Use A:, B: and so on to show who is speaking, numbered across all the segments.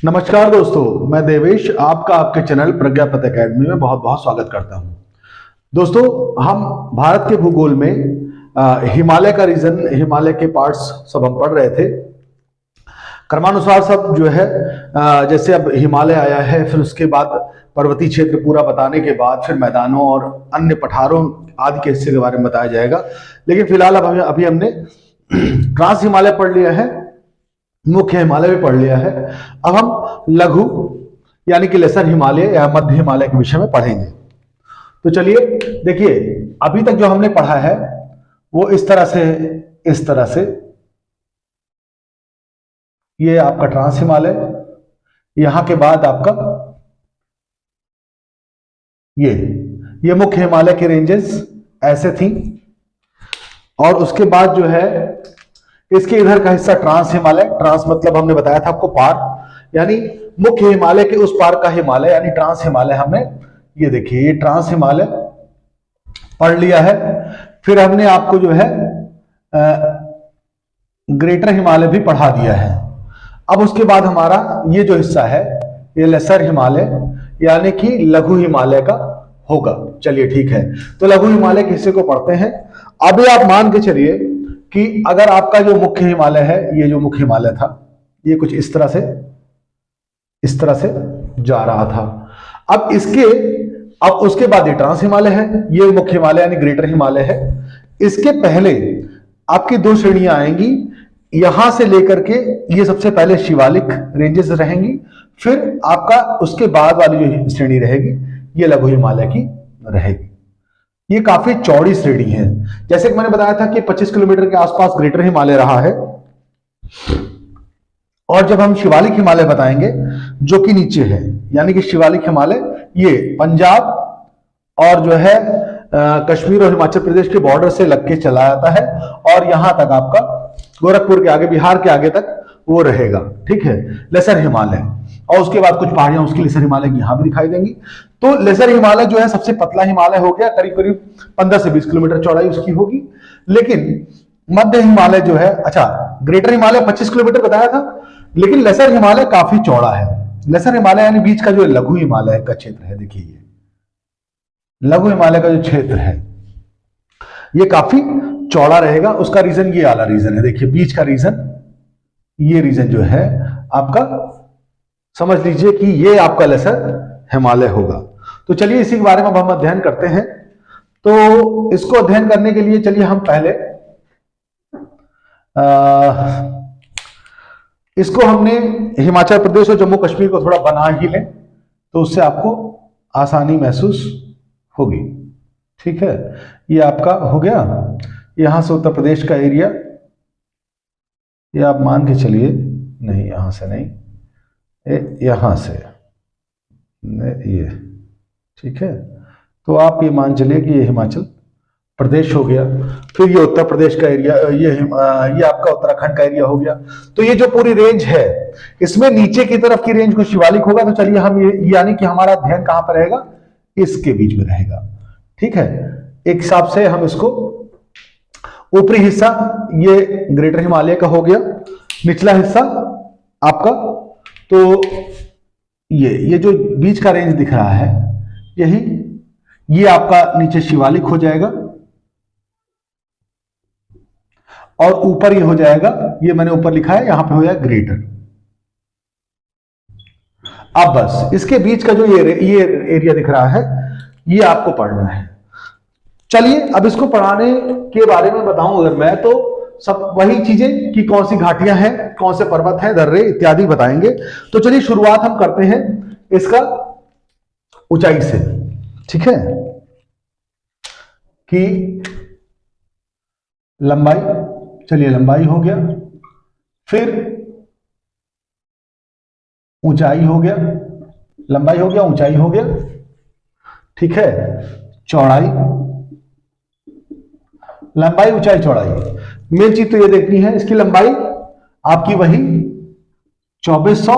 A: नमस्कार दोस्तों, मैं देवेश आपका आपके चैनल प्रज्ञापत एकेडमी में बहुत बहुत स्वागत करता हूं। दोस्तों, हम भारत के भूगोल में हिमालय का रीजन, हिमालय के पार्ट्स सब हम पढ़ रहे थे। क्रमानुसार सब जो है जैसे अब हिमालय आया है, फिर उसके बाद पर्वतीय क्षेत्र पूरा बताने के बाद फिर मैदानों और अन्य पठारों आदि के हिस्से के बारे में बताया जाएगा। लेकिन फिलहाल अब अभी हमने ट्रांस हिमालय पढ़ लिया है, मुख्य हिमालय भी पढ़ लिया है। अब हम लघु यानी कि लेसर हिमालय या मध्य हिमालय के विषय में पढ़ेंगे। तो चलिए देखिए, अभी तक जो हमने पढ़ा है वो इस तरह से ये आपका ट्रांस हिमालय, यहां के बाद आपका ये मुख्य हिमालय के रेंजेस ऐसे थी, और उसके बाद जो है इसके इधर का हिस्सा ट्रांस हिमालय। ट्रांस मतलब हमने बताया था आपको पार, यानी मुख्य हिमालय के उस पार का हिमालय यानी ट्रांस हिमालय। हमने ये देखिए ये ट्रांस हिमालय पढ़ लिया है। फिर हमने आपको जो है ग्रेटर हिमालय भी पढ़ा दिया है। अब उसके बाद हमारा ये जो हिस्सा है ये लेसर हिमालय यानी कि लघु हिमालय का होगा। चलिए ठीक है, तो लघु हिमालय के हिस्से को पढ़ते हैं। अभी आप मान के चलिए कि अगर आपका जो मुख्य हिमालय है, ये जो मुख्य हिमालय था ये कुछ इस तरह से जा रहा था। अब उसके बाद ये ट्रांस हिमालय है, ये मुख्य हिमालय यानी ग्रेटर हिमालय है। इसके पहले आपकी दो श्रेणियां आएंगी, यहां से लेकर के ये सबसे पहले शिवालिक रेंजेस रहेंगी, फिर आपका उसके बाद वाली जो श्रेणी रहेगी ये लघु हिमालय की रहेगी। ये काफी चौड़ी श्रेणी है। जैसे कि मैंने बताया था कि 25 किलोमीटर के आसपास ग्रेटर हिमालय रहा है, और जब हम शिवालिक हिमालय बताएंगे जो कि नीचे है, यानी कि शिवालिक हिमालय ये पंजाब और जो है कश्मीर और हिमाचल प्रदेश के बॉर्डर से लग के चला जाता है, और यहां तक आपका गोरखपुर के आगे, बिहार के आगे तक वो रहेगा। ठीक है, लेसर हिमालय। और उसके बाद कुछ पहाड़ियां उसकी लेसर हिमालय की यहां भी दिखाई देंगी। तो लेसर हिमालय जो है सबसे पतला हिमालय हो गया, करीब करीब 15 से 20 किलोमीटर चौड़ाई उसकी होगी। लेकिन मध्य हिमालय जो है, अच्छा ग्रेटर हिमालय 25 किलोमीटर बताया था, लेकिन लेसर हिमालय काफी चौड़ा है। लेसर हिमालय यानी बीच का जो लघु हिमालय का क्षेत्र है, देखिए ये लघु हिमालय का जो क्षेत्र है ये काफी चौड़ा रहेगा। उसका रीजन ये वाला रीजन है, देखिए बीच का रीजन, ये रीजन जो है आपका समझ लीजिए कि ये आपका लेसर हिमालय होगा। तो चलिए इसी के बारे में हम अध्ययन करते हैं। तो इसको अध्ययन करने के लिए चलिए हम पहले इसको हमने हिमाचल प्रदेश और जम्मू कश्मीर को थोड़ा बना ही लें, तो उससे आपको आसानी महसूस होगी। ठीक है, ये आपका हो गया। यहां से उत्तर प्रदेश का एरिया, ये आप मान के चलिए, नहीं यहां से नहीं, यहां से ये, ठीक है। तो आप ये मान चलिए कि ये हिमाचल प्रदेश हो गया। फिर ये उत्तर प्रदेश का एरिया, ये आपका उत्तराखंड का एरिया हो गया। तो ये जो पूरी रेंज है, इसमें नीचे की तरफ की रेंज को शिवालिक होगा। तो चलिए हम ये यानी कि हमारा अध्ययन कहां पर रहेगा, इसके बीच में रहेगा। ठीक है, एक हिसाब से हम इसको ऊपरी हिस्सा ये ग्रेटर हिमालय का हो गया, निचला हिस्सा आपका, तो ये जो बीच का रेंज दिख रहा है यही, ये आपका नीचे शिवालिक हो जाएगा, और ऊपर ये हो जाएगा, ये मैंने ऊपर लिखा है, यहां पे हो जाएगा ग्रेटर। अब बस इसके बीच का जो ये एरिया दिख रहा है ये आपको पढ़ना है। चलिए अब इसको पढ़ाने के बारे में बताऊं अगर मैं, तो सब वही चीजें कि कौन सी घाटियां हैं, कौन से पर्वत हैं, दर्रे इत्यादि बताएंगे। तो चलिए शुरुआत हम करते हैं इसका ऊंचाई से। ठीक है, कि लंबाई, चलिए लंबाई हो गया, फिर ऊंचाई हो गया, लंबाई हो गया, ऊंचाई हो गया। ठीक है, चौड़ाई, लंबाई, ऊंचाई, चौड़ाई। मेन चीज तो ये देखनी है, इसकी लंबाई आपकी वही 2400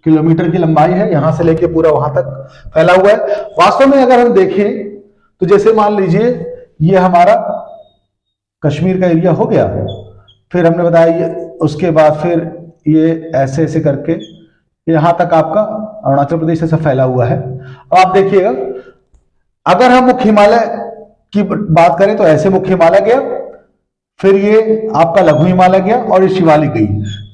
A: किलोमीटर की लंबाई है, यहां से लेके पूरा वहां तक फैला हुआ है। वास्तव में अगर हम देखें तो जैसे मान लीजिए ये हमारा कश्मीर का एरिया हो गया, फिर हमने बताया ये, उसके बाद फिर ये ऐसे ऐसे करके यहां तक आपका अरुणाचल प्रदेश से फैला हुआ है। अब आप देखिएगा, अगर हम मुख्य हिमालय की बात करें तो ऐसे मुख्य हिमालय गया, फिर ये आपका लघु हिमालय गया और ये शिवालिक गई।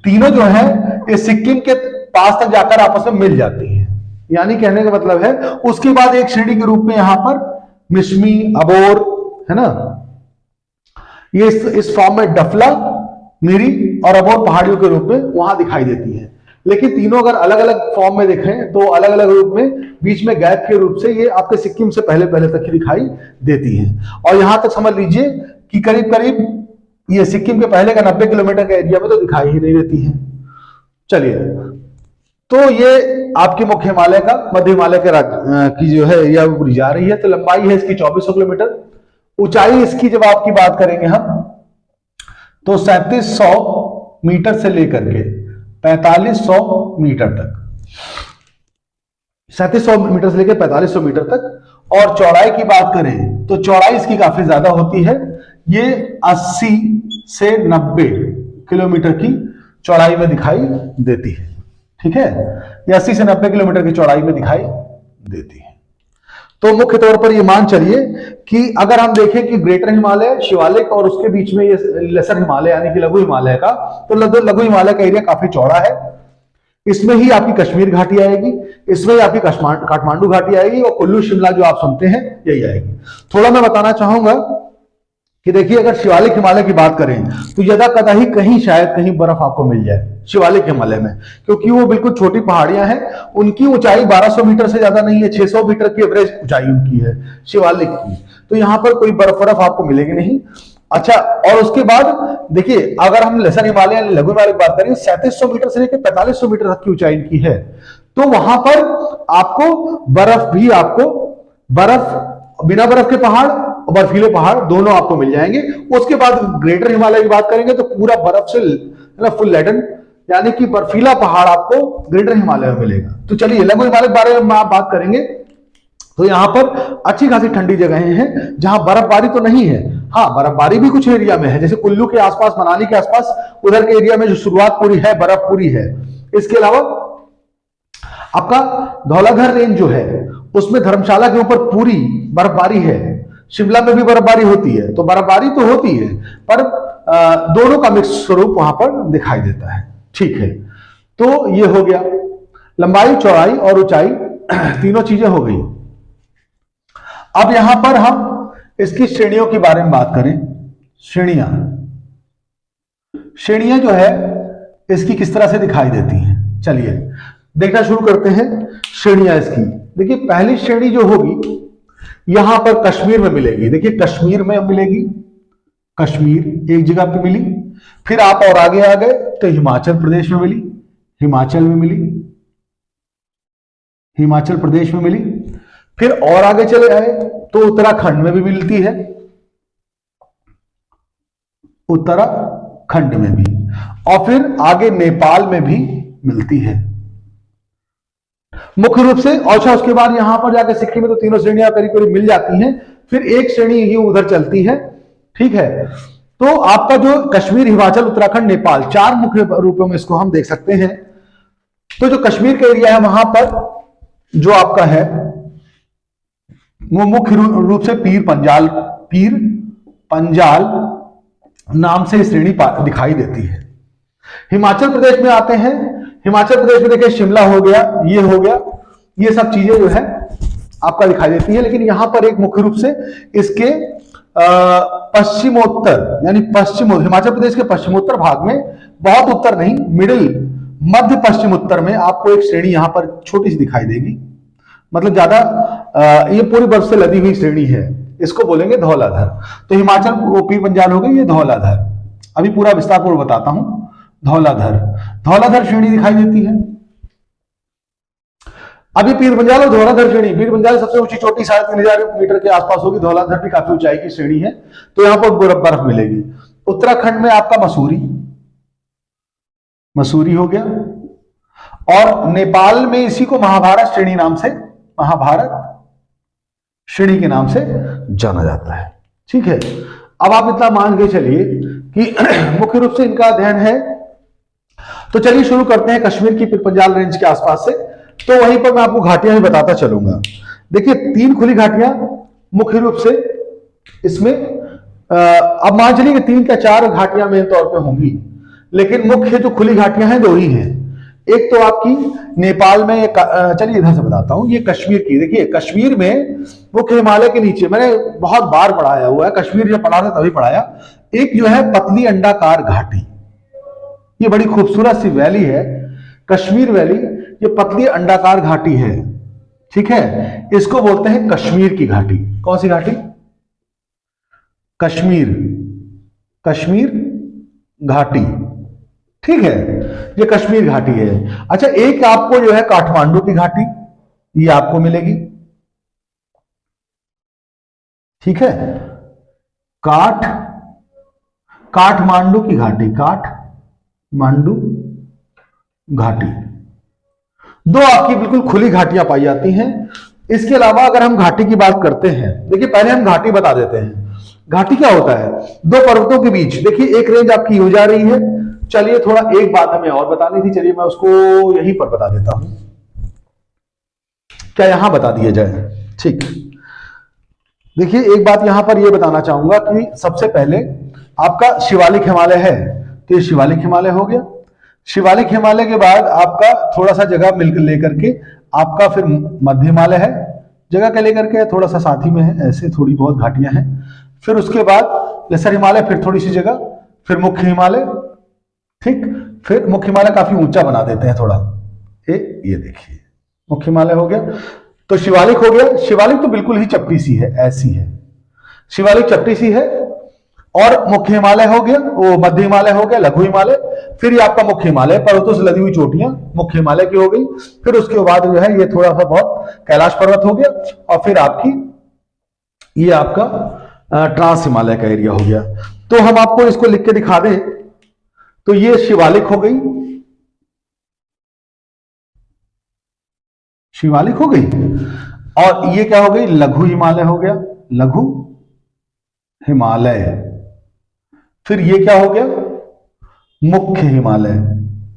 A: तीनों जो है ये सिक्किम के पास तक जाकर आपस में मिल जाती है। यानी कहने का मतलब है उसके बाद एक श्रेणी के रूप में यहां पर मिश्मी, अबोर, है ना, ये इस फॉर्म में डफला, मिरी और अबोर पहाड़ियों के रूप में वहां दिखाई देती है। लेकिन तीनों अगर अलग अलग फॉर्म में देखें तो अलग अलग रूप में बीच में गैप के रूप से ये आपके सिक्किम से पहले पहले तक ही दिखाई देती है। और यहां तक समझ लीजिए कि करीब करीब ये सिक्किम के पहले का 90 किलोमीटर का एरिया में तो दिखाई ही नहीं देती है। चलिए, तो ये आपके मुख्य हिमालय का मध्य हिमालय के की जो है एरिया पूरी जा रही है। तो लंबाई है इसकी 2400 किलोमीटर। ऊंचाई इसकी जब आपकी बात करेंगे हम तो 3700 मीटर से लेकर के 4500 मीटर तक, 3700 मीटर से लेकर 4500 मीटर तक। और चौड़ाई की बात करें तो चौड़ाई इसकी काफी ज्यादा होती है। ये 80 से 90 किलोमीटर की चौड़ाई में दिखाई देती है। ठीक है, ये 80 से 90 किलोमीटर की चौड़ाई में दिखाई देती है। तो मुख्य तौर पर ये मान चलिए कि अगर हम देखें कि ग्रेटर हिमालय, शिवालिक और उसके बीच में ये लेसर हिमालय यानी कि लघु हिमालय का, तो लघु हिमालय का एरिया काफी चौड़ा है। इसमें ही आपकी कश्मीर घाटी आएगी, इसमें ही आपकी काठमांडू घाटी आएगी और कुल्लू शिमला जो आप सुनते हैं यही आएगी। थोड़ा मैं बताना चाहूंगा कि देखिए, अगर शिवालिक हिमालय की बात करें तो यदा कदा ही कहीं शायद कहीं बर्फ आपको मिल जाए शिवालिक हिमालय में, क्योंकि वो बिल्कुल छोटी पहाड़ियां हैं। उनकी ऊंचाई 1200 मीटर से ज्यादा नहीं है, 600 मीटर की एवरेज ऊंचाई उनकी है शिवालिक की। तो यहां पर कोई बर्फ आपको मिलेगी नहीं। अच्छा, और उसके बाद देखिए, अगर हम लेसर हिमालय यानी लघु हिमालय की बात करें, 3700 मीटर से लेकर 4500 मीटर तक की ऊंचाई इनकी है। तो वहां पर आपको बर्फ बिना बर्फ के पहाड़, बर्फीले पहाड़ दोनों आपको मिल जाएंगे। उसके बाद ग्रेटर हिमालय की बात करेंगे तो पूरा बर्फ से फुल लेडन यानी कि बर्फीला पहाड़ आपको ग्रेटर हिमालय में मिलेगा। तो चलिए, लघु हिमालय के बारे में आप बात करेंगे तो यहां पर अच्छी खासी ठंडी जगहें हैं जहां बर्फबारी तो नहीं है। हाँ, बर्फबारी भी कुछ एरिया में है, जैसे कुल्लू के आसपास, मनाली के आसपास, उधर के एरिया में जो शुरुआत पूरी है, बर्फ पूरी है। इसके अलावा आपका धौलाधर रेंज जो है उसमें धर्मशाला के ऊपर पूरी बर्फबारी है। शिमला में भी बर्फबारी होती है, तो बर्फबारी तो होती है पर दोनों का मिक्स स्वरूप वहां पर दिखाई देता है। ठीक है, तो ये हो गया लंबाई, चौड़ाई और ऊंचाई, तीनों चीजें हो गई। अब यहां पर हम इसकी श्रेणियों के बारे में बात करें। श्रेणियां जो है इसकी किस तरह से दिखाई देती हैं, चलिए देखना शुरू करते हैं। श्रेणियां इसकी देखिए, पहली श्रेणी जो होगी यहां पर कश्मीर में मिलेगी। देखिए, कश्मीर में मिलेगी, कश्मीर एक जगह पे मिली। फिर आप और आगे आ गए तो हिमाचल प्रदेश में मिली, हिमाचल में मिली, हिमाचल प्रदेश में मिली। फिर और आगे चले आए तो उत्तराखंड में भी मिलती है, उत्तराखंड में भी। और फिर आगे नेपाल में भी मिलती है मुख्य रूप से। अच्छा, उसके बाद यहां पर जाकर सिक्किम में तो तीनों श्रेणियां करीब करीब मिल जाती हैं। फिर एक श्रेणी ही उधर चलती है। ठीक है, तो आपका जो कश्मीर, हिमाचल, उत्तराखंड, नेपाल, चार मुख्य रूपों में इसको हम देख सकते हैं। तो जो कश्मीर का एरिया है वहां पर जो आपका है वो मुख्य रूप से पीर पंजाल नाम से श्रेणी दिखाई देती है। हिमाचल प्रदेश में आते हैं, हिमाचल प्रदेश में देखिए शिमला हो गया, ये हो गया, ये सब चीजें जो है आपका दिखाई देती है। लेकिन यहां पर एक मुख्य रूप से इसके पश्चिमोत्तर यानी हिमाचल प्रदेश के पश्चिमोत्तर भाग में, बहुत उत्तर नहीं, मिडिल मध्य पश्चिम उत्तर में आपको एक श्रेणी यहां पर छोटी सी दिखाई देगी। मतलब ज्यादा ये पूरी बर्फ से लदी हुई श्रेणी है, इसको बोलेंगे धौलाधर। तो हिमाचल वो पीर पंजाल हो गई, ये धौलाधर। अभी पूरा विस्तारपूर्वक बताता हूं। धौलाधर श्रेणी दिखाई देती है। अभी पीर पंजाल और धौलाधर श्रेणी, पीर पंजाल सबसे ऊंची चोटी 3500 मीटर के आसपास होगी, धौलाधर भी काफी ऊंचाई की श्रेणी है, तो यहां पर बर्फ मिलेगी। उत्तराखंड में आपका मसूरी हो गया, और नेपाल में इसी को महाभारत श्रेणी नाम से, महाभारत श्रेणी के नाम से जाना जाता है। ठीक है, अब आप इतना मान के चलिए कि मुख्य रूप से इनका अध्ययन है तो चलिए शुरू करते हैं कश्मीर की पिरपंजाल रेंज के आसपास से। तो वहीं पर मैं आपको घाटियां भी बताता चलूंगा। देखिए 3 खुली घाटियां मुख्य रूप से इसमें, अब मान चलिए कि 3 या 4 घाटियां मेन तौर पे होंगी, लेकिन मुख्य जो खुली घाटियां हैं 2 ही हैं। एक तो आपकी नेपाल में, चलिए इधर से बताता हूं, ये कश्मीर की। देखिए कश्मीर में मुख्य हिमालय के नीचे, मैंने बहुत बार पढ़ाया हुआ है, कश्मीर जब पढ़ा था तभी पढ़ाया, एक जो है पतली अंडाकार घाटी, ये बड़ी खूबसूरत सी वैली है कश्मीर वैली, ये पतली अंडाकार घाटी है, ठीक है। इसको बोलते हैं कश्मीर की घाटी। कौन सी घाटी? कश्मीर घाटी, ठीक है, ये कश्मीर घाटी है। अच्छा, एक आपको जो है काठमांडू की घाटी, ये आपको मिलेगी, ठीक है, काठमांडू की घाटी, काठमांडू घाटी। 2 आपकी बिल्कुल खुली घाटियां पाई जाती हैं। इसके अलावा अगर हम घाटी की बात करते हैं, देखिए पहले हम घाटी बता देते हैं। घाटी क्या होता है? 2 पर्वतों के बीच, देखिए एक रेंज आपकी हो जा रही है। चलिए थोड़ा एक बात हमें और बतानी थी, चलिए मैं उसको यहीं पर बता देता हूं, क्या यहां बता दिया जाए? ठीक, देखिए एक बात यहां पर यह बताना चाहूंगा कि सबसे पहले आपका शिवालिक हिमालय है, तो ये शिवालिक हिमालय हो गया। शिवालिक हिमालय के बाद आपका थोड़ा सा जगह मिलकर लेकर के आपका फिर मध्य हिमालय है, जगह के लेकर के थोड़ा सा साथ ही में है, ऐसे थोड़ी बहुत घाटियां हैं। फिर उसके बाद लेसर हिमालय, फिर थोड़ी सी जगह, फिर मुख्य हिमालय, ठीक। फिर मुख्य हिमालय काफी ऊंचा बना देते हैं थोड़ा, ये देखिए मुख्य हिमालय हो गया। तो शिवालिक हो गया। शिवालिक तो बिल्कुल ही चपटी सी है, ऐसी है, शिवालिक चपटी सी है। और मुख्य हिमालय हो गया, वो मध्य हिमालय हो गया, लघु हिमालय, फिर ये आपका मुख्य हिमालय, पर्वतों से लदी हुई चोटियां मुख्य हिमालय की हो गई। फिर उसके बाद जो है ये थोड़ा सा बहुत कैलाश पर्वत हो गया, और फिर आपकी ये आपका ट्रांस हिमालय का एरिया हो गया। तो हम आपको इसको लिख के दिखा दें तो ये शिवालिक हो गई, शिवालिक हो गई, और ये क्या हो गई? लघु हिमालय हो गया, लघु हिमालय। फिर ये क्या हो गया? मुख्य हिमालय,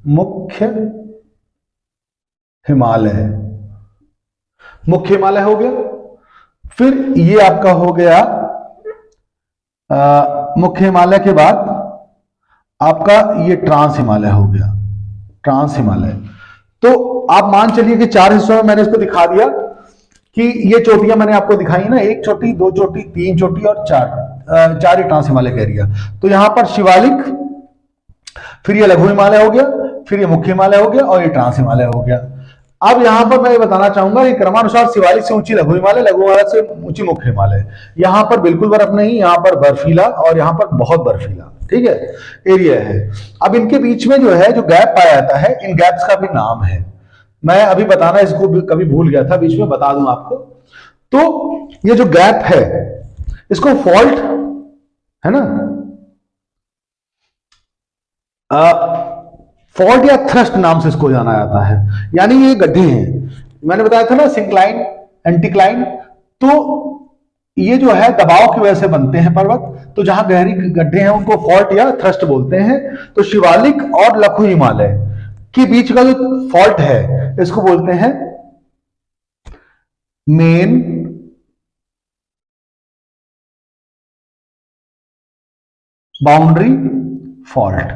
A: मुख्य हिमालय, मुख्य हिमालय हो गया। फिर ये आपका हो गया मुख्य हिमालय के बाद आपका ये ट्रांस हिमालय हो गया, ट्रांस हिमालय। तो आप मान चलिए कि 4 हिस्सों में मैंने इसको दिखा दिया कि ये चोटियां मैंने आपको दिखाई ना, 1 चोटी, 2 चोटी, 3 चोटी और 4 ही ट्रांस हिमालय का एरिया। तो यहां पर शिवालिक, फिर ये लघु हिमालय हो गया, फिर ये मुख्य हिमालय हो गया, और ये ट्रांस हिमालय हो गया। अब यहां पर मैं ये बताना चाहूंगा कि क्रमानुसार शिवालिक से ऊंची लघु हिमालय, लघु हिमालय से ऊंची मुख्य हिमालय। यहां पर बिल्कुल बर्फ नहीं, यहां पर बर्फीला, और यहां पर बहुत बर्फीला, ठीक है, एरिया है। अब इनके बीच में जो है जो गैप पाया जाता है, इन गैप्स का भी नाम है, मैं अभी बताना इसको कभी भूल गया था, बीच में बता दूं आपको। तो ये जो गैप है इसको फॉल्ट है ना, फॉल्ट या थ्रस्ट नाम से इसको जाना जाता है। यानी ये गड्ढे हैं, मैंने बताया था ना, सिंक्लाइन, एंटीक्लाइन। तो ये जो है दबाव की वजह से बनते हैं पर्वत, तो जहां गहरी गड्ढे हैं उनको फॉल्ट या थ्रस्ट बोलते हैं। तो शिवालिक और लघु हिमालय के बीच का जो फॉल्ट है इसको बोलते हैं main boundary fault,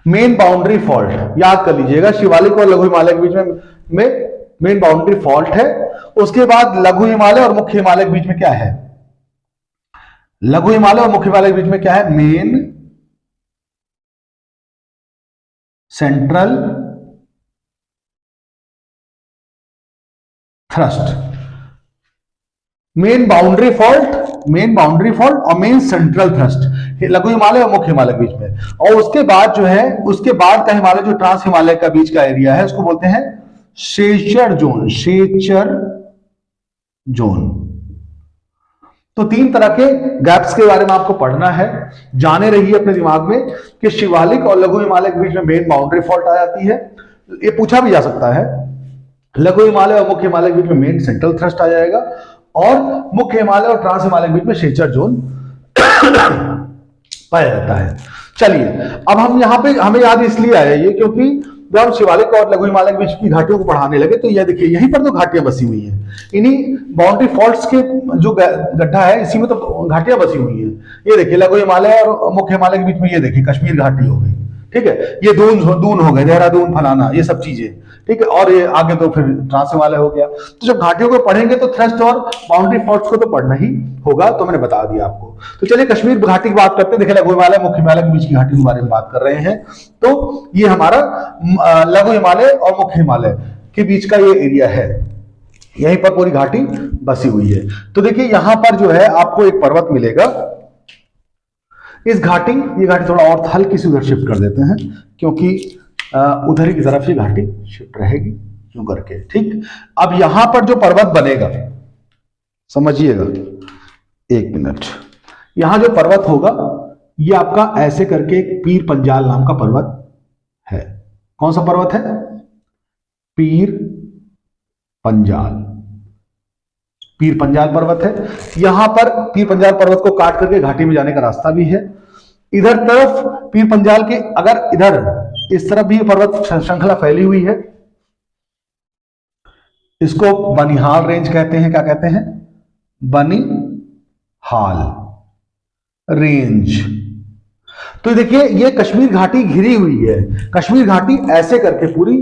A: main boundary fault याद कर लीजिएगा। शिवालिक और लघु हिमालय के बीच में मेन बाउंड्री फॉल्ट है। उसके बाद लघु हिमालय और मुख्य हिमालय के बीच में क्या है? लघु हिमालय और मुख्य हिमालय के बीच में क्या है? Main central thrust, main boundary fault, main boundary fault और मेन सेंट्रल थ्रस्ट, लघु हिमालय और मुख्य हिमालय के बीच में। और उसके बाद जो है, उसके बाद का हिमालय जो ट्रांस हिमालय का बीच का एरिया है उसको बोलते हैं शेचर जोन, शेचर जोन। तो 3 तरह के गैप्स के बारे में आपको पढ़ना है, जाने रहिए अपने दिमाग में कि शिवालिक और लघु हिमालय के बीच में मेन बाउंड्री फॉल्ट आ जाती है। ये पूछा भी जा सकता है। लघु हिमालय और मुख्य हिमालय के बीच में मेन सेंट्रल थ्रस्ट आ जाएगा, और मुख्य हिमालय और ट्रांस हिमालय के बीच में शेचर जोन पाया जाता है। चलिए अब हम यहाँ पे, हमें याद इसलिए आया ये क्योंकि जब हम शिवालिक और लघु हिमालय के बीच की घाटियों को पढ़ाने लगे तो ये देखिए यहीं पर तो घाटियां बसी हुई हैं, इन्हीं बाउंड्री फॉल्ट्स के जो गड्ढा है इसी में तो घाटियां बसी हुई हैं। ये देखिए लघु हिमालय और मुख्य हिमालय के बीच में ये देखिए कश्मीर घाटी हो गई, ठीक है, ये दून हो गए, देहरादून फलाना, ये सब चीजें, ठीक है, और ये आगे तो फिर ट्रांस हिमालय हो गया। तो जब घाटियों को पढ़ेंगे तो थ्रस्ट और बाउंड्री फॉल्ट्स को तो पढ़ना ही होगा, तो मैंने बता दिया आपको। तो चलिए कश्मीर घाटी की बात करते हैं। देखिए लघु हिमालय मुख्य हिमालय के बीच की घाटी के बारे में बात कर रहे हैं, तो ये हमारा लघु हिमालय और मुख्य हिमालय के बीच का ये एरिया है, यहीं पर पूरी घाटी बसी हुई है। तो देखिए यहां पर जो है आपको एक पर्वत मिलेगा, इस घाटी, ये घाटी थोड़ा और हल्की सी उधर शिफ्ट कर देते हैं क्योंकि उधर ही की तरफ ये घाटी शिफ्ट रहेगी यूं करके, ठीक। अब यहां पर जो पर्वत बनेगा, समझिएगा, एक मिनट, यहां जो पर्वत होगा ये आपका ऐसे करके एक पीर पंजाल नाम का पर्वत है। कौन सा पर्वत है? पीर पंजाल, पीर पंजाल पर्वत है। यहां पर पीर पंजाल पर्वत को काट करके घाटी में जाने का रास्ता भी है। इधर तरफ पीर पंजाल के, अगर इधर इस तरफ भी पर्वत श्रृंखला फैली हुई है, इसको बनिहाल रेंज कहते हैं। क्या कहते हैं? बनिहाल रेंज। तो देखिए ये कश्मीर घाटी घिरी हुई है, कश्मीर घाटी ऐसे करके पूरी,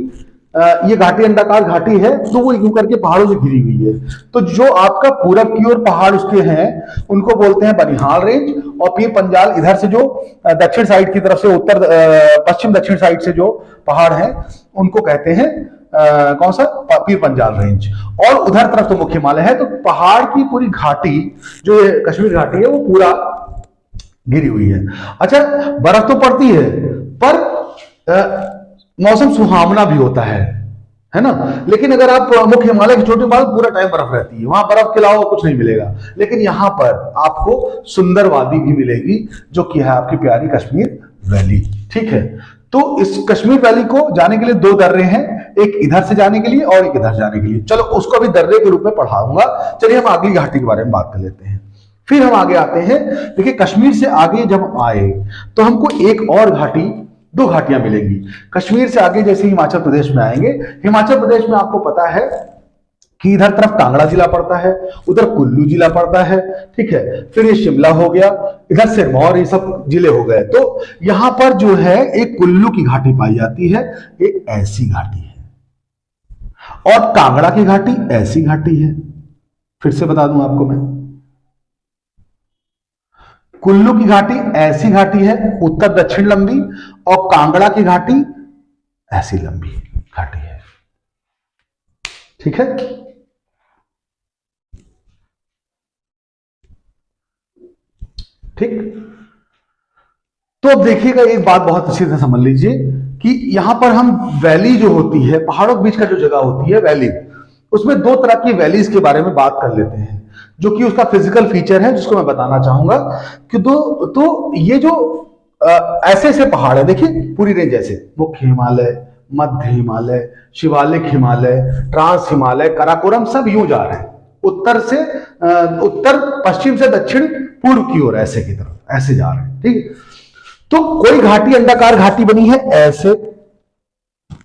A: ये घाटी अंडाकार घाटी है, तो वो यूं करके पहाड़ों से घिरी हुई है। तो जो आपका पूरब की ओर पहाड़ उसके हैं उनको बोलते हैं बनिहाल रेंज, और पीर पंजाल इधर से जो दक्षिण साइड की तरफ से, उत्तर पश्चिम दक्षिण साइड से जो पहाड़ हैं उनको कहते हैं कौन सा? पीर पंजाल रेंज। और उधर तरफ तो मुख्य हिमालय है। तो पहाड़ की पूरी घाटी जो कश्मीर घाटी है वो पूरा घिरी हुई है। अच्छा, बर्फ तो पड़ती है पर मौसम सुहावना भी होता है ना। लेकिन अगर आप मुख्य हिमालय की चोटी पर पूरा टाइम बर्फ रहती है, वहां बर्फ के अलावा कुछ नहीं मिलेगा। लेकिन यहां पर आपको सुंदर वादी भी मिलेगी जो कि है आपकी प्यारी कश्मीर वैली, ठीक है। तो इस कश्मीर वैली को जाने के लिए दो दर्रे हैं, एक इधर से जाने के लिए और एक इधर जाने के लिए। चलो उसको अभी दर्रे के रूप में पढ़ाऊंगा। चलिए हम अगली घाटी के बारे में बात कर लेते हैं, फिर हम आगे आते हैं। देखिए कश्मीर से आगे जब आए तो हमको एक और घाटी, दो घाटियां मिलेंगी। कश्मीर से आगे जैसे हिमाचल प्रदेश में आएंगे, हिमाचल प्रदेश में आपको पता है कि इधर तरफ कांगड़ा जिला पड़ता है, उधर कुल्लू जिला पड़ता है, ठीक है। फिर ये शिमला हो गया, इधर सिरमौर, ये सब जिले हो गए। तो यहां पर जो है एक कुल्लू की घाटी पाई जाती है, एक ऐसी घाटी है, और कांगड़ा की घाटी ऐसी घाटी है। फिर से बता दूं आपको मैं, कुल्लू की घाटी ऐसी घाटी है, उत्तर दक्षिण लंबी, और कांगड़ा की घाटी ऐसी लंबी घाटी है, ठीक है। ठीक, तो अब देखिएगा एक बात बहुत अच्छी तरह समझ लीजिए कि यहां पर हम वैली जो होती है, पहाड़ों के बीच का जो जगह होती है वैली, उसमें दो तरह की वैलीज के बारे में बात कर लेते हैं जो कि उसका फिजिकल फीचर है, जिसको मैं बताना चाहूंगा कि तो ये जो ऐसे ऐसे पहाड़ है, देखिए पूरी रेंज ऐसे, मुख्य हिमालय, मध्य हिमालय, शिवालिक हिमालय, ट्रांस हिमालय, काराकोरम, सब यूं जा रहे हैं उत्तर से, उत्तर पश्चिम से दक्षिण पूर्व की ओर, ऐसे की तरफ ऐसे जा रहे हैं, ठीक है। तो कोई घाटी अंडाकार घाटी बनी है ऐसे,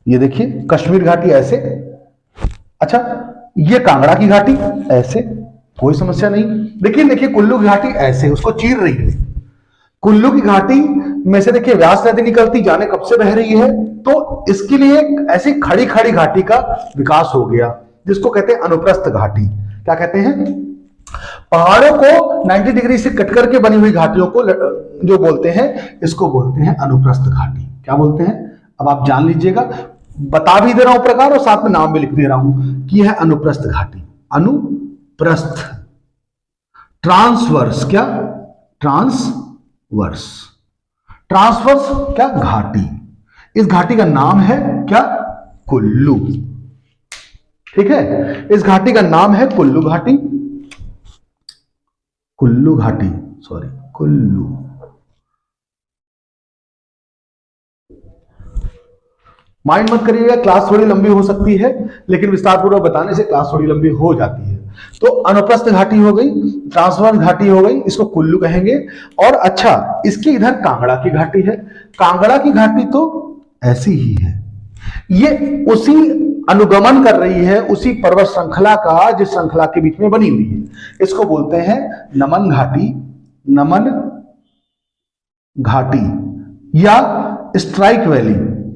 A: ये देखिए कश्मीर घाटी ऐसे। अच्छा, ये कांगड़ा की घाटी ऐसे, कोई समस्या नहीं। लेकिन देखिए कुल्लू की घाटी ऐसे, उसको चीर रही है। कुल्लू की घाटी में से देखिए व्यास नदी निकलती, जाने कब से बह रही है, तो इसके लिए ऐसी खड़ी खड़ी घाटी का विकास हो गया, जिसको कहते हैं अनुप्रस्थ घाटी। क्या कहते हैं? पहाड़ों को 90 डिग्री से कट करके बनी हुई घाटियों को जो बोलते हैं, इसको बोलते हैं अनुप्रस्थ घाटी। क्या बोलते हैं? अब आप जान लीजिएगा, बता भी दे रहा हूं प्रकार और साथ में नाम भी लिख दे रहा हूं कि यह अनुप्रस्थ घाटी, अनुप्रस्थ, ट्रांसवर्स, क्या ट्रांसवर्स, ट्रांसवर्स क्या घाटी। इस घाटी का नाम है क्या? कुल्लू, ठीक है। इस घाटी का नाम है कुल्लू घाटी, कुल्लू घाटी, सॉरी कुल्लू। माइंड मत करिएगा, क्लास थोड़ी लंबी हो सकती है, लेकिन विस्तारपूर्वक बताने से क्लास थोड़ी लंबी हो जाती है। तो अनुप्रस्थ घाटी हो गई, ट्रांसवर्स घाटी हो गई, इसको कुल्लू कहेंगे। और अच्छा, इसके इधर कांगड़ा की घाटी है। कांगड़ा की घाटी तो ऐसी ही है, ये उसी अनुगमन कर रही है उसी पर्वत श्रृंखला का जिस श्रृंखला के बीच में बनी हुई है। इसको बोलते हैं नमन घाटी, नमन घाटी या strike valley,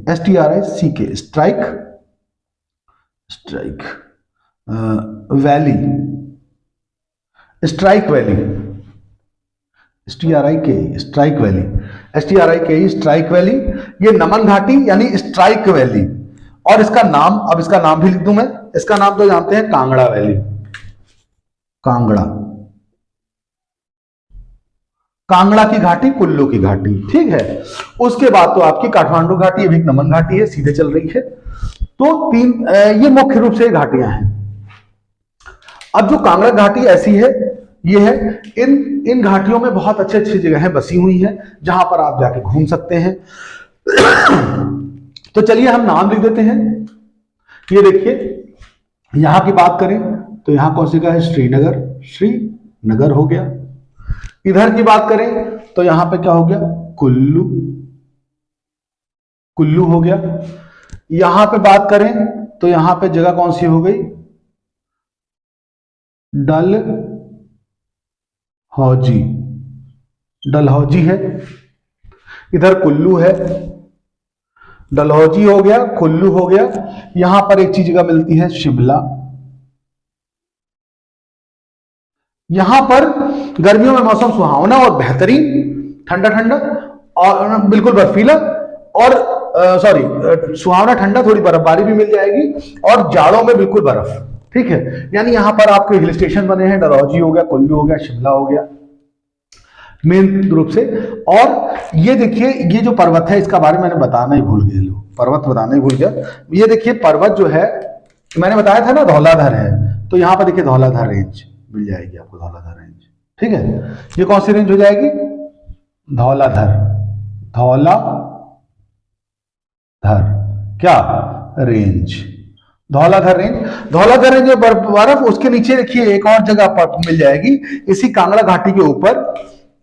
A: STRICK, strike valley, strike valley, strike valley, strike valley, ये नमन घाटी यानी स्ट्राइक वैली। और इसका नाम, अब इसका नाम भी लिख दूं मैं, इसका नाम तो जानते हैं कांगड़ा वैली, कांगड़ा, कांगड़ा की घाटी, कुल्लू की घाटी, ठीक है। उसके बाद तो आपकी काठमांडू घाटी, ये भी एक नमन घाटी है, सीधे चल रही है। तो तीन ये मुख्य रूप से घाटियां हैं। अब जो कांगड़ा घाटी ऐसी है, ये है, इन घाटियों में बहुत अच्छी अच्छी जगहें बसी हुई हैं जहां पर आप जाके घूम सकते हैं। तो चलिए हम नाम लिख देते हैं। ये देखिए, यहां की बात करें तो यहां कौन सी का है, श्रीनगर, श्रीनगर हो गया। इधर की बात करें तो यहां पे क्या हो गया, कुल्लू, कुल्लू हो गया। यहां पे बात करें तो यहां पे जगह कौन सी हो गई, डलहौजी, डलहौजी है। इधर कुल्लू है, डलहौजी हो गया, कुल्लू हो गया। यहां पर एक चीज जगह मिलती है, शिमला। यहां पर गर्मियों में मौसम सुहावना और बेहतरीन, ठंडा ठंडा और बिल्कुल बर्फीला, और सॉरी सुहावना ठंडा, थोड़ी बर्फबारी भी मिल जाएगी, और जाड़ों में बिल्कुल बर्फ, ठीक है। यानी यहां पर आपके हिल स्टेशन बने हैं, डलहौजी हो गया, कुल्लू हो गया, शिमला हो गया मेन रूप से। और ये देखिए, ये जो पर्वत है इसका बारे में मैंने बताना ही भूल गया, लोग पर्वत बताना ही भूल गया। ये देखिए पर्वत जो है, मैंने बताया था ना धौलाधर है, तो यहां पर देखिए धौलाधर रेंज मिल जाएगी आपको, धौलाधर रेंज, ठीक है। ये कौन सी रेंज हो जाएगी, धौलाधर, धौलाधर क्या range, Dhauladhar range. Dhauladhar range में बर्फ, उसके नीचे देखिए एक और जगह मिल जाएगी इसी कांगड़ा घाटी के ऊपर।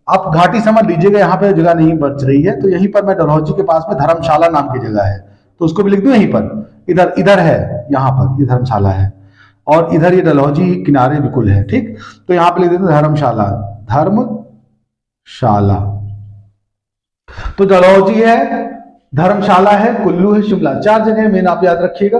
A: आप घाटी समझ लीजिएगा, यहाँ पे जगह नहीं बच रही है, तो यहीं पर मैं डलहौजी के पास में धर्मशाला नाम की जगह है, तो उसको भी लिख दूं यहीं पर। इधर इधर है, यहाँ पर ये धर्मशाला है, और इधर ये डलहौजी किनारे बिल्कुल है, ठीक। तो यहाँ पे लिख देते धर्मशाला, धर्मशाला। तो डलहौजी है, धर्मशाला है, कुल्लू है, शिमला, 4 जगह मेन आप याद रखिएगा,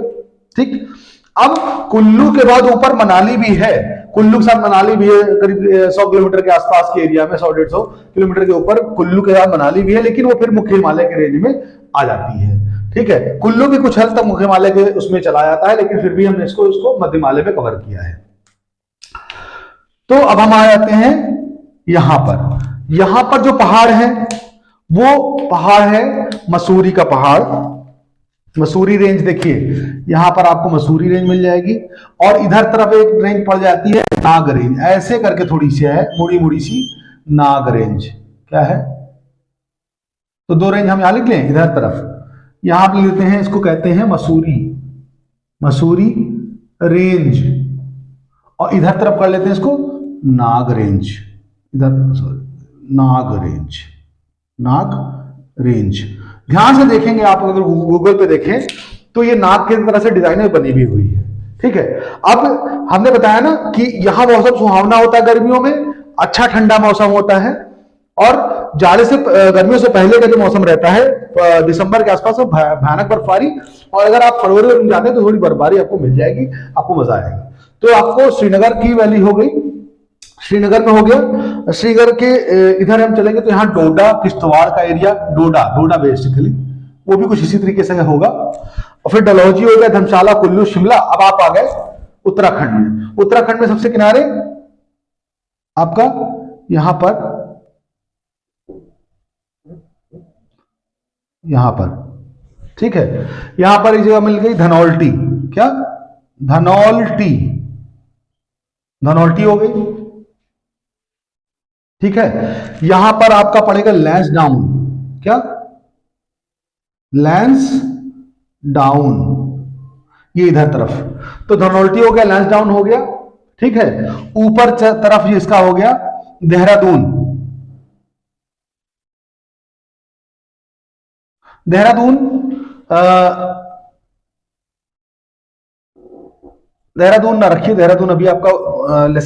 A: ठीक। अब कुल्लू के बाद ऊपर मनाली भी है, कुल्लू के साथ मनाली भी है, करीब 100 किलोमीटर के आसपास के एरिया में, 100-150 किलोमीटर के ऊपर कुल्लू के साथ मनाली भी है, लेकिन वो फिर मुख्य हिमालय के रेंज में आ जाती है, ठीक है। कुल्लू भी कुछ हद तक मुख्य हिमालय के उसमें चला जाता है, लेकिन फिर भी हमने इसको मध्य हिमालय में कवर किया है। तो अब हम आ जाते हैं यहां पर। यहां पर जो पहाड़ है वो पहाड़ है मसूरी का पहाड़, मसूरी रेंज। देखिए यहां पर आपको मसूरी रेंज मिल जाएगी, और इधर तरफ एक रेंज पड़ जाती है नाग रेंज, ऐसे करके थोड़ी सी है, मुड़ी मुड़ी सी, नाग रेंज क्या है। तो 2 रेंज हम यहां लिख लें, इधर तरफ यहां पर लेते हैं, इसको कहते हैं मसूरी, मसूरी रेंज, और इधर तरफ कर लेते हैं इसको नाग रेंज, इधर नाग रेंज, नाग रेंज। ध्यान से देखेंगे आप, अगर गूगल पे देखें तो ये नाग की तरह से डिजाइनर बनी भी हुई है, ठीक है। अब हमने बताया ना कि यहां मौसम सुहावना होता है गर्मियों में, अच्छा ठंडा मौसम होता है, और जाड़े से गर्मियों से पहले का जो मौसम रहता है दिसंबर के आसपास, भयानक बर्फबारी, और अगर आप फरवरी में जाते हैं तो थोड़ी बर्फबारी आपको मिल जाएगी, आपको मजा आएगा। तो आपको श्रीनगर की वैली हो गई, श्रीनगर में हो गया। श्रीनगर के इधर हम चलेंगे तो यहाँ डोडा किश्तवाड़ का एरिया, डोडा बेसिकली वो भी कुछ इसी तरीके से होगा। और फिर डलहौजी हो गया, धर्मशाला, कुल्लू, शिमला। अब आप आ गए उत्तराखंड में। उत्तराखंड में सबसे किनारे आपका यहां पर, ठीक है। यहां पर एक जगह मिल गई धनौल्टी, क्या धनौल्टी हो गई, ठीक है। यहां पर आपका पड़ेगा लैंसडाउन, क्या लैंसडाउन, ये इधर तरफ। तो धनौल्टी हो गया, लैंसडाउन हो गया, ठीक है। ऊपर तरफ ये इसका हो गया देहरादून। देहरादून देहरादून ना रखिए, देहरादून अभी आपका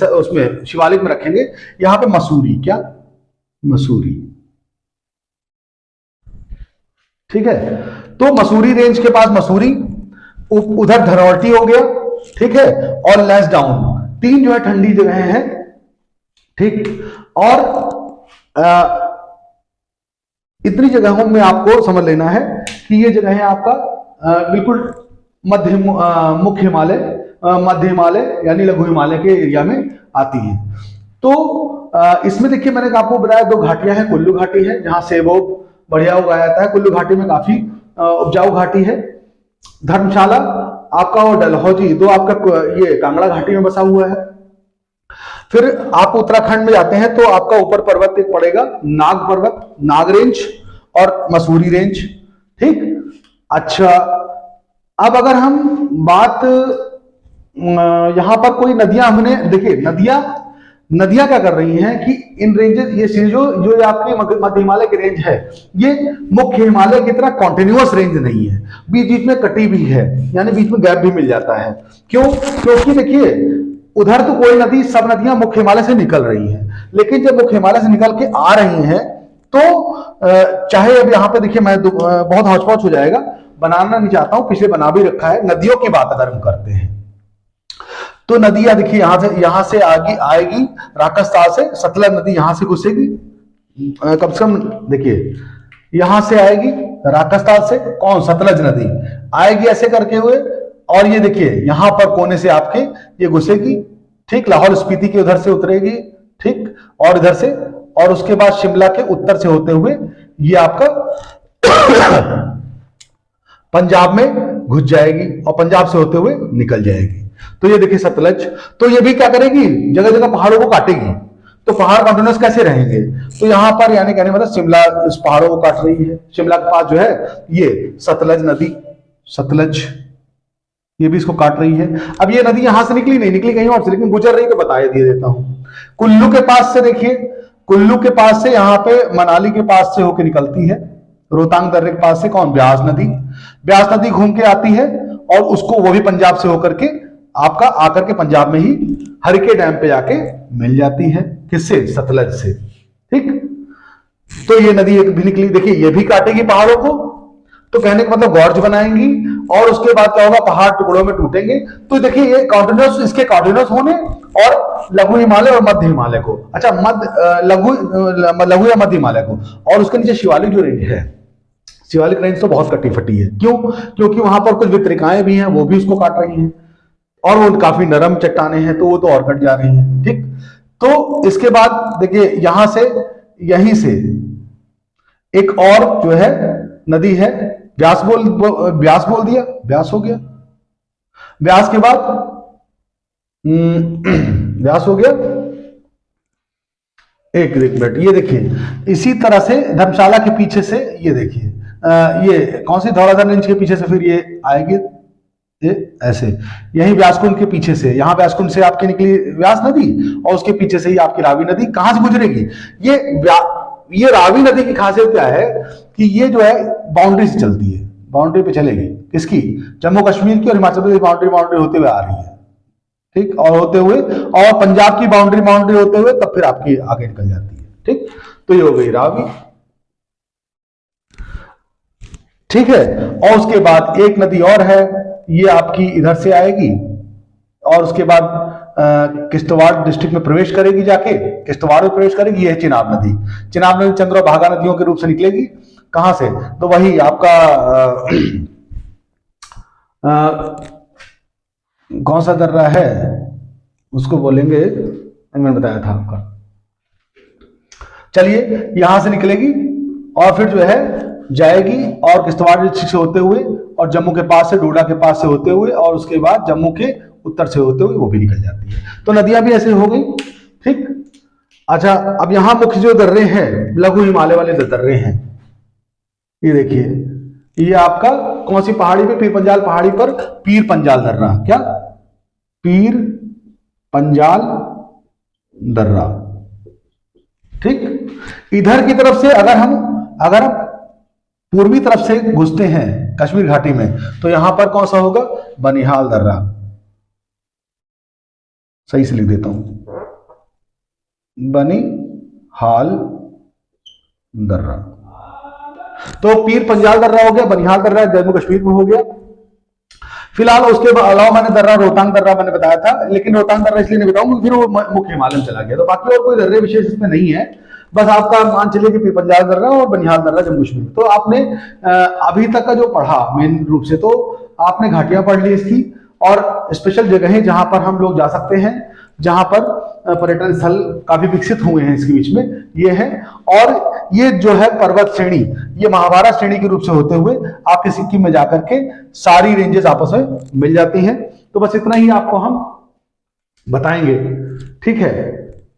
A: उसमें शिवालिक में रखेंगे। यहां पे मसूरी, क्या मसूरी, ठीक है। तो मसूरी रेंज के पास मसूरी, उधर धनौल्टी हो गया, ठीक है, और लेस डाउन, तीन जो है ठंडी जगह हैं, ठीक। और इतनी जगहों में आपको समझ लेना है कि ये जगह है आपका बिल्कुल मध्य मुख्य हिमालय, मध्य हिमालय यानी लघु हिमालय के एरिया में आती है। तो इसमें देखिए मैंने आपको बताया दो घाटियां हैं। कुल्लू घाटी है जहां सेब बढ़िया उगाया जाता है, कुल्लू घाटी में काफी उपजाऊ घाटी है। धर्मशाला आपका और डलहौजी दो आपका ये कांगड़ा घाटी में बसा हुआ है। फिर आप उत्तराखंड में जाते हैं तो आपका ऊपर पर्वत एक पड़ेगा, नाग पर्वत, नाग रेंज और मसूरी रेंज, ठीक। अच्छा, अब अगर हम बात यहां पर कोई नदियां, हमने देखिए नदियां क्या कर रही हैं कि इन रेंजेस, ये जो आपकी मध्य हिमालय की रेंज है, ये मुख्य हिमालय की तरह कॉन्टिन्यूअस रेंज नहीं है, बीच बीच में कटी भी है, यानी बीच में गैप भी मिल जाता है। क्यों? क्योंकि देखिए उधर तो कोई नदी, सब नदियां मुख्य हिमालय से निकल रही हैं, लेकिन जब मुख्य हिमालय से निकल के आ रही हैं तो चाहे अब यहां पे देखिए मैं बहुत हौच-पौच हो जाएगा, बनाना नहीं चाहता हूं, पिछले बना भी रखा है। नदियों की बात अगर हम करते हैं तो नदियां देखिए यहां से आएगी राकस्ताल से, सतलज नदी यहां से घुसेगी, कम से कम देखिए यहां से आएगी राकस्ताल से, कौन, सतलज नदी आएगी ऐसे करके हुए, और ये देखिए यहां पर कोने से आपके ये घुसेगी, ठीक, लाहौल स्पीति के उधर से उतरेगी, ठीक, और इधर से, और उसके बाद शिमला के उत्तर से होते हुए ये आपका पंजाब में घुस जाएगी और पंजाब से होते हुए निकल जाएगी। तो ये देखिए सतलज, तो ये भी क्या करेगी, जगह जगह पहाड़ों को काटेगी, तो पहाड़ कंटिन्यूस कैसे रहेंगे? तो यहां पर यानी कहने मतलब शिमला इस पहाड़ों को काट रही है, शिमला के पास जो है ये सतलज नदी, सतलज ये भी इसको काट रही है। अब ये नदी यहां से निकली नहीं, निकली कहीं और से, लेकिन गुजर रही, तो बताया दिए देता हूं। कुल्लू के पास से देखिए, कुल्लू के पास से यहां पे मनाली के पास से होकर निकलती है, रोहतांग दर्रे के पास से कौन, ब्यास नदी, ब्यास नदी घूम के आती है और उसको वो भी पंजाब से होकर के आपका आकर के पंजाब में ही हरिके डैम पे जाके मिल जाती है, किससे, सतलज से, ठीक। तो ये नदी एक भी निकली, देखिए ये भी काटेगी पहाड़ों को, तो कहने का मतलब गॉर्ज बनाएंगी, और उसके बाद क्या होगा, पहाड़ टुकड़ों में टूटेंगे। तो देखिए ये कॉन्टिन्यूस, इसके कॉन्टिन्यूस होने और लघु हिमालय और मध्य हिमालय को, अच्छा लघु या मध्य हिमालय को, और उसके नीचे शिवालिक जो रेंज है, शिवालिक रेंज तो बहुत कटी फटी है। क्यों? क्योंकि वहां पर कुछ वितरिकाएं भी हैं, वो भी उसको काट रही हैं, और वो काफी नरम चट्टाने हैं, तो वो तो और कट जा रही हैं, ठीक। तो इसके बाद देखिए यहां से, यहीं से एक और जो है नदी है, ब्यास बोल दिया, ब्यास हो गया, ब्यास के बाद ब्यास हो गया, एक मिनट, ये देखिए इसी तरह से धर्मशाला के पीछे से ये देखिए ये कौन सी, धौलाधार रेंज के पीछे से फिर ये आएगी, ये ऐसे, यही व्यासकुंड के पीछे से, यहां व्यासकुंड से आपकी निकली व्यास नदी, और उसके पीछे से ही आपकी रावी नदी कहां से गुजरेगी, ये रावी नदी की खासियत क्या है कि ये जो है बाउंड्री से चलती है, बाउंड्री पे चलेगी, किसकी, जम्मू कश्मीर की और हिमाचल प्रदेश बाउंड्री होते हुए आ रही है, ठीक, और होते हुए, और पंजाब की बाउंड्री होते हुए तब फिर आपकी आगे निकल जाती है, ठीक। तो ये हो गई रावी, ठीक है। और उसके बाद एक नदी और है, ये आपकी इधर से आएगी और उसके बाद किश्तवाड़ डिस्ट्रिक्ट में प्रवेश करेगी, जाके किश्तवाड़ में प्रवेश करेगी, ये है चिनाब नदी। चिनाब नदी चंद्र और भागा नदियों के रूप से निकलेगी, कहां से, तो वही आपका कौन सा दर्रा है उसको बोलेंगे, मैंने बताया था आपका, चलिए यहां से निकलेगी और फिर जो है जाएगी और किश्तवाड़ डिस्ट्रिक्ट से होते हुए और जम्मू के पास से, डोडा के पास से होते हुए, और उसके बाद जम्मू के उत्तर से होते हुए वो भी निकल जाती है। तो नदियां भी ऐसे हो गई, ठीक। अच्छा, अब यहां मुख्य जो दर्रे हैं, लघु हिमालय वाले दर्रे हैं, ये देखिए, ये आपका कौन सी पहाड़ी पे, पीर पंजाल पहाड़ी पर पीर पंजाल दर्रा, क्या, पीर पंजाल दर्रा। ठीक, इधर की तरफ से अगर हम पूर्वी तरफ से घुसते हैं कश्मीर घाटी में, तो यहां पर कौन सा होगा, बनिहाल दर्रा। सही से लिख देता हूं, बनिहाल दर्रा। तो पीर पंजाल दर्रा हो गया, बनिहाल दर्रा जम्मू कश्मीर में हो गया। फिलहाल उसके अलावा मैंने दर्रा रोहतांग दर्रा मैंने बताया था, लेकिन रोहतांग दर्रा इसलिए नहीं बताऊंगा फिर वो मुख्य हिमालय में चला गया। तो बाकी और कोई दर्रे विशेष इसमें नहीं है, बस आपका मान चलिए कि पीर पंजाल दर्रा और बनिहाल दर्रा जम्मू कश्मीर। तो आपने अभी तक का जो पढ़ा मेन रूप से, तो आपने घाटियां पढ़ ली इसकी, और स्पेशल जगहें जहां पर हम लोग जा सकते हैं, जहां पर पर्यटन स्थल काफी विकसित हुए हैं इसके बीच में, ये है। और ये जो है पर्वत श्रेणी, ये महाभारत श्रेणी के रूप से होते हुए आपके सिक्किम में जाकर के सारी रेंजेस आपस में मिल जाती हैं। तो बस इतना ही आपको हम बताएंगे, ठीक है।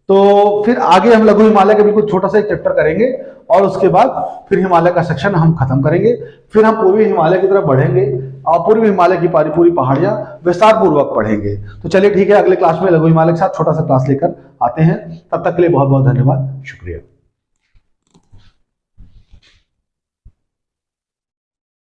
A: तो फिर आगे हम लघु हिमालय का बिल्कुल छोटा सा एक चैप्टर करेंगे, और उसके बाद फिर हिमालय का सेक्शन हम खत्म करेंगे। फिर हम पूर्वी हिमालय की तरफ बढ़ेंगे और पूर्वी हिमालय की पूरी पहाड़ियां विस्तार पूर्वक पढ़ेंगे। तो चलिए ठीक है, अगले क्लास में लघु हिमालय के साथ छोटा सा क्लास लेकर आते हैं। तब तक के लिए बहुत बहुत धन्यवाद, शुक्रिया।